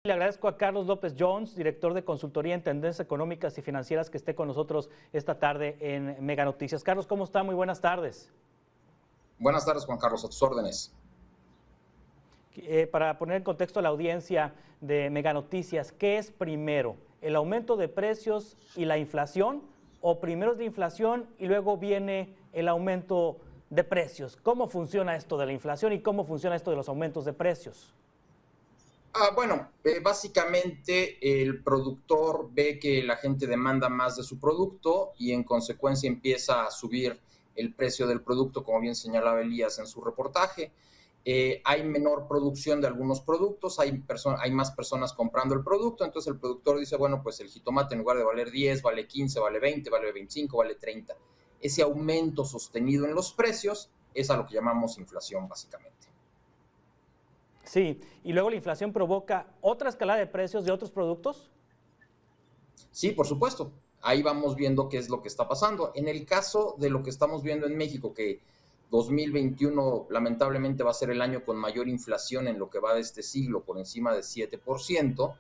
Le agradezco a Carlos López Jones, director de consultoría en tendencias económicas y financieras, que esté con nosotros esta tarde en Mega Noticias. Carlos, ¿cómo está? Muy buenas tardes. Buenas tardes, Juan Carlos, a tus órdenes. Para poner en contexto a la audiencia de Mega Noticias, ¿qué es primero? ¿El aumento de precios y la inflación? ¿O primero es la inflación y luego viene el aumento de precios? ¿Cómo funciona esto de la inflación y cómo funciona esto de los aumentos de precios? Básicamente el productor ve que la gente demanda más de su producto y en consecuencia empieza a subir el precio del producto, como bien señalaba Elías en su reportaje. Hay menor producción de algunos productos, hay más personas comprando el producto, entonces el productor dice, bueno, pues el jitomate en lugar de valer 10, vale 15, vale 20, vale 25, vale 30. Ese aumento sostenido en los precios es a lo que llamamos inflación, básicamente. Sí, y luego la inflación provoca otra escalada de precios de otros productos. Sí, por supuesto. Ahí vamos viendo qué es lo que está pasando. En el caso de lo que estamos viendo en México, que 2021 lamentablemente va a ser el año con mayor inflación en lo que va de este siglo, por encima de 7%,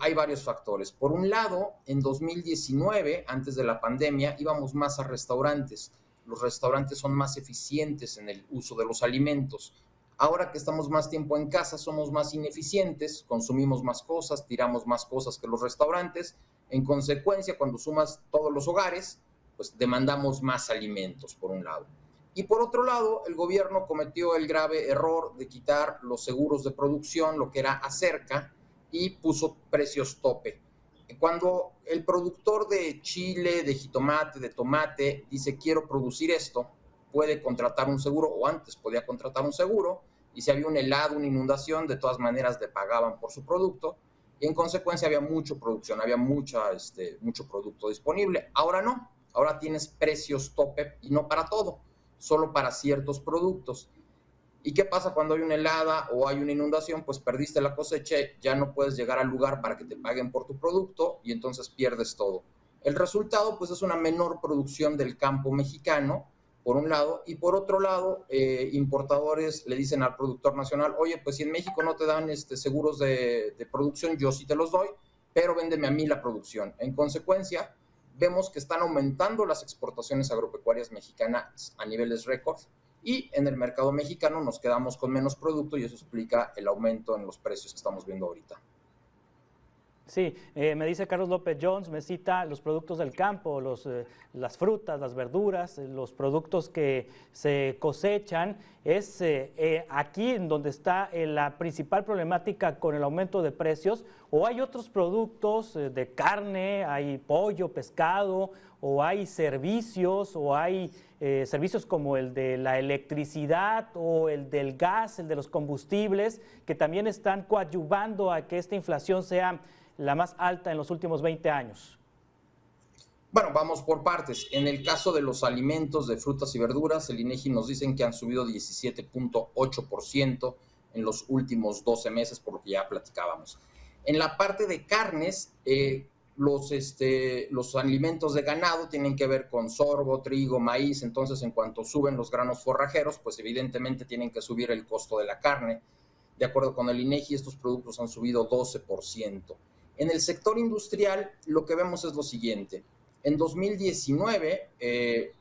hay varios factores. Por un lado, en 2019, antes de la pandemia, íbamos más a restaurantes. Los restaurantes son más eficientes en el uso de los alimentos. Ahora que estamos más tiempo en casa, somos más ineficientes, consumimos más cosas, tiramos más cosas que los restaurantes. En consecuencia, cuando sumas todos los hogares, pues demandamos más alimentos, por un lado. Y por otro lado, el gobierno cometió el grave error de quitar los seguros de producción, lo que era Acerca, y puso precios tope. Cuando el productor de chile, de jitomate, de tomate, dice quiero producir esto, puede contratar un seguro, o antes podía contratar un seguro, y si había un helado, una inundación, de todas maneras le pagaban por su producto, y en consecuencia había mucha producción, había mucho producto disponible. Ahora no, ahora tienes precios tope y no para todo, solo para ciertos productos. ¿Y qué pasa cuando hay una helada o hay una inundación? Pues perdiste la cosecha, ya no puedes llegar al lugar para que te paguen por tu producto y entonces pierdes todo. El resultado pues es una menor producción del campo mexicano, por un lado, y por otro lado, importadores le dicen al productor nacional, oye, pues si en México no te dan seguros de producción, yo sí te los doy, pero véndeme a mí la producción. En consecuencia, vemos que están aumentando las exportaciones agropecuarias mexicanas a niveles récord, y en el mercado mexicano nos quedamos con menos producto y eso explica el aumento en los precios que estamos viendo ahorita. Sí, me dice Carlos López Jones, me cita los productos del campo, las frutas, las verduras, los productos que se cosechan. Es aquí en donde está la principal problemática con el aumento de precios, o hay otros productos de carne, hay pollo, pescado, o hay servicios, o hay servicios como el de la electricidad o el del gas, el de los combustibles, que también están coadyuvando a que esta inflación sea la más alta en los últimos 20 años. Bueno, vamos por partes. En el caso de los alimentos de frutas y verduras, el INEGI nos dicen que han subido 17.8% en los últimos 12 meses, por lo que ya platicábamos. En la parte de carnes, los alimentos de ganado tienen que ver con sorgo, trigo, maíz, entonces en cuanto suben los granos forrajeros, pues evidentemente tienen que subir el costo de la carne. De acuerdo con el INEGI, estos productos han subido 12%. En el sector industrial, lo que vemos es lo siguiente. En 2019,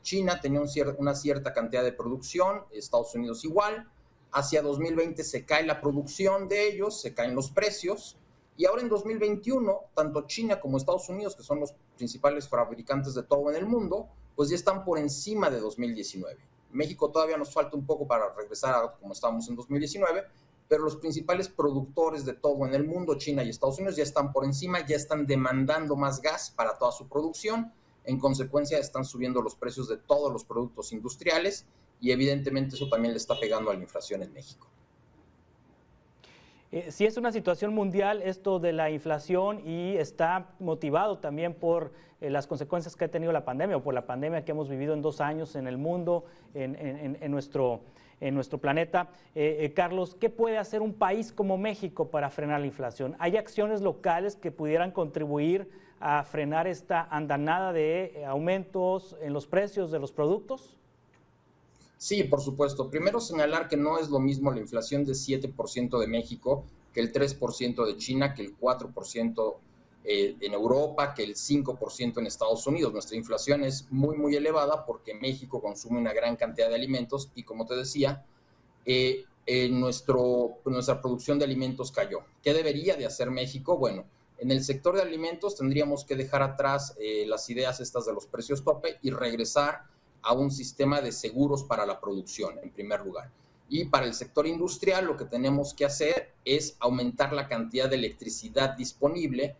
China tenía una cierta cantidad de producción, Estados Unidos igual. Hacia 2020 se cae la producción de ellos, se caen los precios. Y ahora en 2021, tanto China como Estados Unidos, que son los principales fabricantes de todo en el mundo, pues ya están por encima de 2019. México todavía nos falta un poco para regresar a como estábamos en 2019, pero los principales productores de todo en el mundo, China y Estados Unidos, ya están por encima, ya están demandando más gas para toda su producción. En consecuencia, están subiendo los precios de todos los productos industriales y evidentemente eso también le está pegando a la inflación en México. Sí es una situación mundial esto de la inflación y está motivado también por las consecuencias que ha tenido la pandemia o por la pandemia que hemos vivido en 2 años en el mundo, en nuestro planeta. Carlos, ¿qué puede hacer un país como México para frenar la inflación? ¿Hay acciones locales que pudieran contribuir a frenar esta andanada de aumentos en los precios de los productos? Sí, por supuesto. Primero señalar que no es lo mismo la inflación de 7% de México que el 3% de China, que el 4% en Europa, que el 5% en Estados Unidos. Nuestra inflación es muy, muy elevada porque México consume una gran cantidad de alimentos y, como te decía, nuestra producción de alimentos cayó. ¿Qué debería de hacer México? Bueno, en el sector de alimentos tendríamos que dejar atrás las ideas estas de los precios tope y regresar a un sistema de seguros para la producción, en primer lugar. Y para el sector industrial lo que tenemos que hacer es aumentar la cantidad de electricidad disponible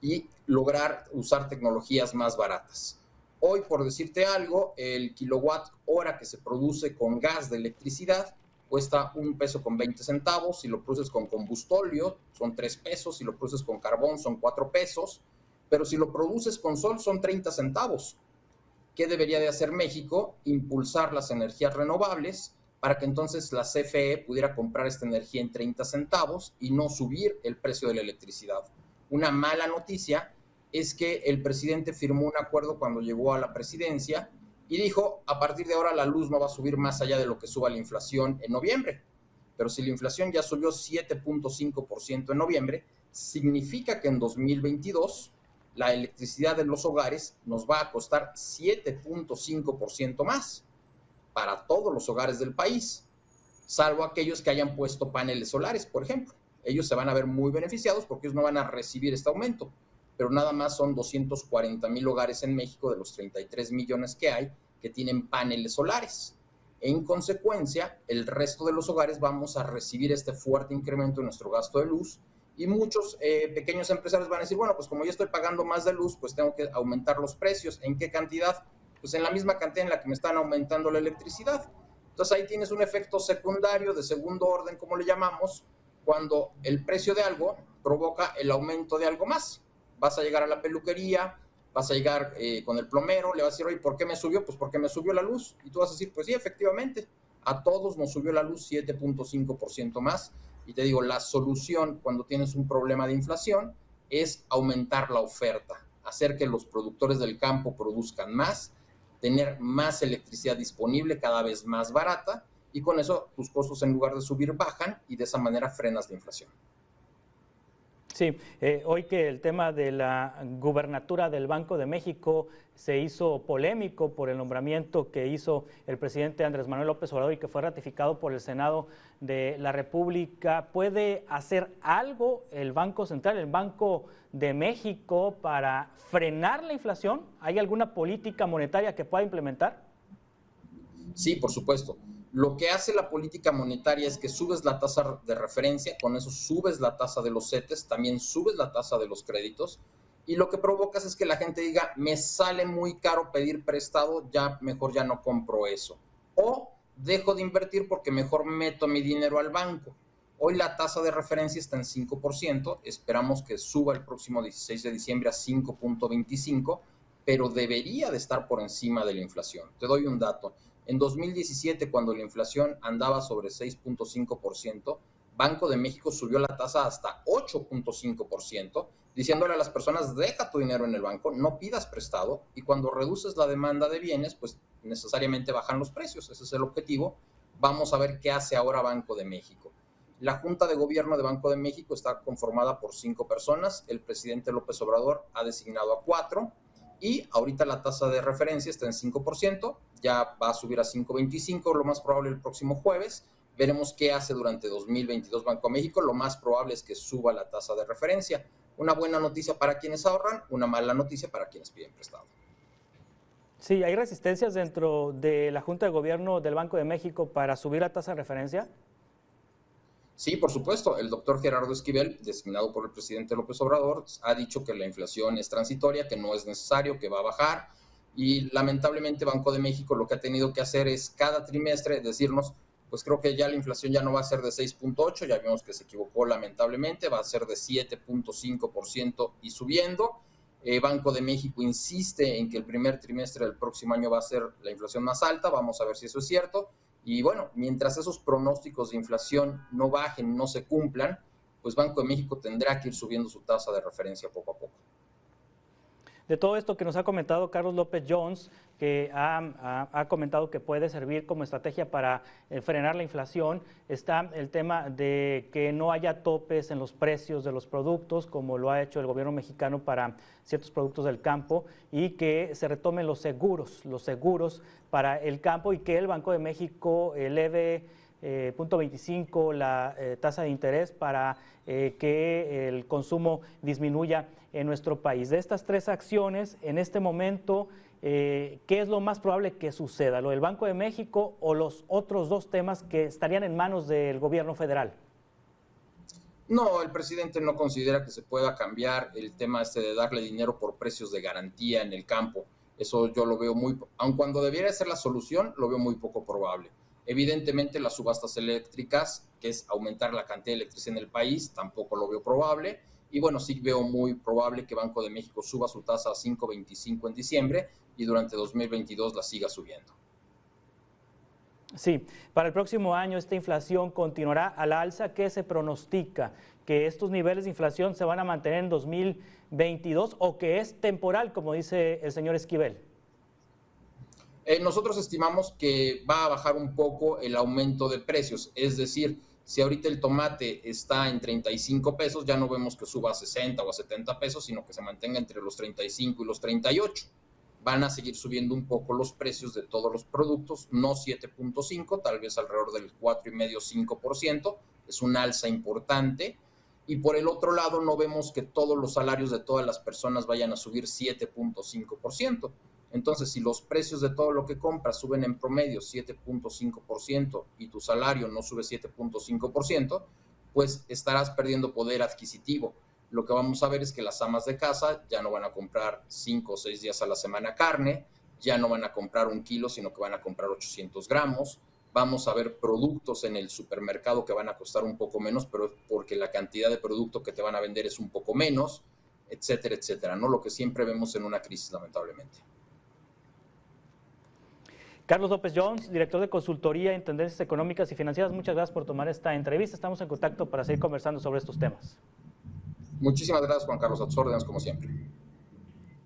y lograr usar tecnologías más baratas. Hoy, por decirte algo, el kilowatt hora que se produce con gas de electricidad cuesta 1 peso con 20 centavos. Si lo produces con combustóleo son 3 pesos, si lo produces con carbón son 4 pesos, pero si lo produces con sol son 30 centavos. ¿Qué debería de hacer México? Impulsar las energías renovables para que entonces la CFE pudiera comprar esta energía en 30 centavos y no subir el precio de la electricidad. Una mala noticia es que el presidente firmó un acuerdo cuando llegó a la presidencia y dijo, a partir de ahora la luz no va a subir más allá de lo que suba la inflación en noviembre. Pero si la inflación ya subió 7.5% en noviembre, significa que en 2022 la electricidad de los hogares nos va a costar 7.5% más para todos los hogares del país, salvo aquellos que hayan puesto paneles solares, por ejemplo. Ellos se van a ver muy beneficiados porque ellos no van a recibir este aumento, pero nada más son 240,000 hogares en México de los 33 millones que hay que tienen paneles solares. En consecuencia, el resto de los hogares vamos a recibir este fuerte incremento en nuestro gasto de luz y muchos pequeños empresarios van a decir, bueno, pues como yo estoy pagando más de luz, pues tengo que aumentar los precios. ¿En qué cantidad? Pues en la misma cantidad en la que me están aumentando la electricidad. Entonces ahí tienes un efecto secundario de segundo orden, como le llamamos, cuando el precio de algo provoca el aumento de algo más. Vas a llegar a la peluquería, vas a llegar con el plomero, le vas a decir, oye, ¿por qué me subió? Pues porque me subió la luz. Y tú vas a decir, pues sí, efectivamente, a todos nos subió la luz 7.5% más. Y te digo, la solución cuando tienes un problema de inflación es aumentar la oferta, hacer que los productores del campo produzcan más, tener más electricidad disponible, cada vez más barata, y con eso tus costos en lugar de subir bajan y de esa manera frenas la inflación. Sí, hoy que el tema de la gubernatura del Banco de México se hizo polémico por el nombramiento que hizo el presidente Andrés Manuel López Obrador y que fue ratificado por el Senado de la República, ¿puede hacer algo el Banco Central, el Banco de México, para frenar la inflación? ¿Hay alguna política monetaria que pueda implementar? Sí, por supuesto. Lo que hace la política monetaria es que subes la tasa de referencia, con eso subes la tasa de los CETES, también subes la tasa de los créditos, y lo que provocas es que la gente diga, me sale muy caro pedir prestado, ya mejor ya no compro eso. O dejo de invertir porque mejor meto mi dinero al banco. Hoy la tasa de referencia está en 5%, esperamos que suba el próximo 16 de diciembre a 5.25%, pero debería de estar por encima de la inflación. Te doy un dato. En 2017, cuando la inflación andaba sobre 6.5%, Banco de México subió la tasa hasta 8.5%, diciéndole a las personas, deja tu dinero en el banco, no pidas prestado, y cuando reduces la demanda de bienes, pues necesariamente bajan los precios. Ese es el objetivo. Vamos a ver qué hace ahora Banco de México. La Junta de Gobierno de Banco de México está conformada por 5 personas. El presidente López Obrador ha designado a 4. Y ahorita la tasa de referencia está en 5%, ya va a subir a 5.25, lo más probable el próximo jueves. Veremos qué hace durante 2022 Banco de México. Lo más probable es que suba la tasa de referencia. Una buena noticia para quienes ahorran, una mala noticia para quienes piden prestado. Sí, ¿hay resistencias dentro de la Junta de Gobierno del Banco de México para subir la tasa de referencia? Sí, por supuesto. El doctor Gerardo Esquivel, designado por el presidente López Obrador, ha dicho que la inflación es transitoria, que no es necesario, que va a bajar. Y lamentablemente Banco de México lo que ha tenido que hacer es cada trimestre decirnos, pues creo que ya la inflación ya no va a ser de 6.8, ya vimos que se equivocó lamentablemente, va a ser de 7.5% y subiendo. Banco de México insiste en que el primer trimestre del próximo año va a ser la inflación más alta, vamos a ver si eso es cierto. Y bueno, mientras esos pronósticos de inflación no bajen, no se cumplan, pues Banco de México tendrá que ir subiendo su tasa de referencia poco a poco. De todo esto que nos ha comentado Carlos López Jones, que ha comentado que puede servir como estrategia para frenar la inflación, está el tema de que no haya topes en los precios de los productos, como lo ha hecho el gobierno mexicano para ciertos productos del campo, y que se retomen los seguros para el campo, y que el Banco de México eleve 0.25 la tasa de interés para que el consumo disminuya en nuestro país. De estas tres acciones, en este momento, ¿qué es lo más probable que suceda? ¿Lo del Banco de México o los otros dos temas que estarían en manos del gobierno federal? No, el presidente no considera que se pueda cambiar el tema de darle dinero por precios de garantía en el campo. Eso yo lo veo aun cuando debiera ser la solución, lo veo muy poco probable. Evidentemente las subastas eléctricas, que es aumentar la cantidad de electricidad en el país, tampoco lo veo probable. Y bueno, sí veo muy probable que Banco de México suba su tasa a 5.25 en diciembre y durante 2022 la siga subiendo. Sí, para el próximo año esta inflación continuará a la alza. ¿Qué se pronostica? ¿Que estos niveles de inflación se van a mantener en 2022 o que es temporal, como dice el señor Esquivel? Nosotros estimamos que va a bajar un poco el aumento de precios, es decir, si ahorita el tomate está en 35 pesos, ya no vemos que suba a 60 o a 70 pesos, sino que se mantenga entre los 35 y los 38. Van a seguir subiendo un poco los precios de todos los productos, no 7.5, tal vez alrededor del 4,5-5%, es un alza importante. Y por el otro lado, no vemos que todos los salarios de todas las personas vayan a subir 7.5%. Entonces, si los precios de todo lo que compras suben en promedio 7.5% y tu salario no sube 7.5%, pues estarás perdiendo poder adquisitivo. Lo que vamos a ver es que las amas de casa ya no van a comprar 5 o 6 días a la semana carne, ya no van a comprar 1 kilo, sino que van a comprar 800 gramos. Vamos a ver productos en el supermercado que van a costar un poco menos, pero porque la cantidad de producto que te van a vender es un poco menos, etcétera, etcétera, ¿no? Lo que siempre vemos en una crisis, lamentablemente. Carlos López Jones, director de consultoría en tendencias económicas y financieras, muchas gracias por tomar esta entrevista. Estamos en contacto para seguir conversando sobre estos temas. Muchísimas gracias, Juan Carlos, a tus órdenes, como siempre.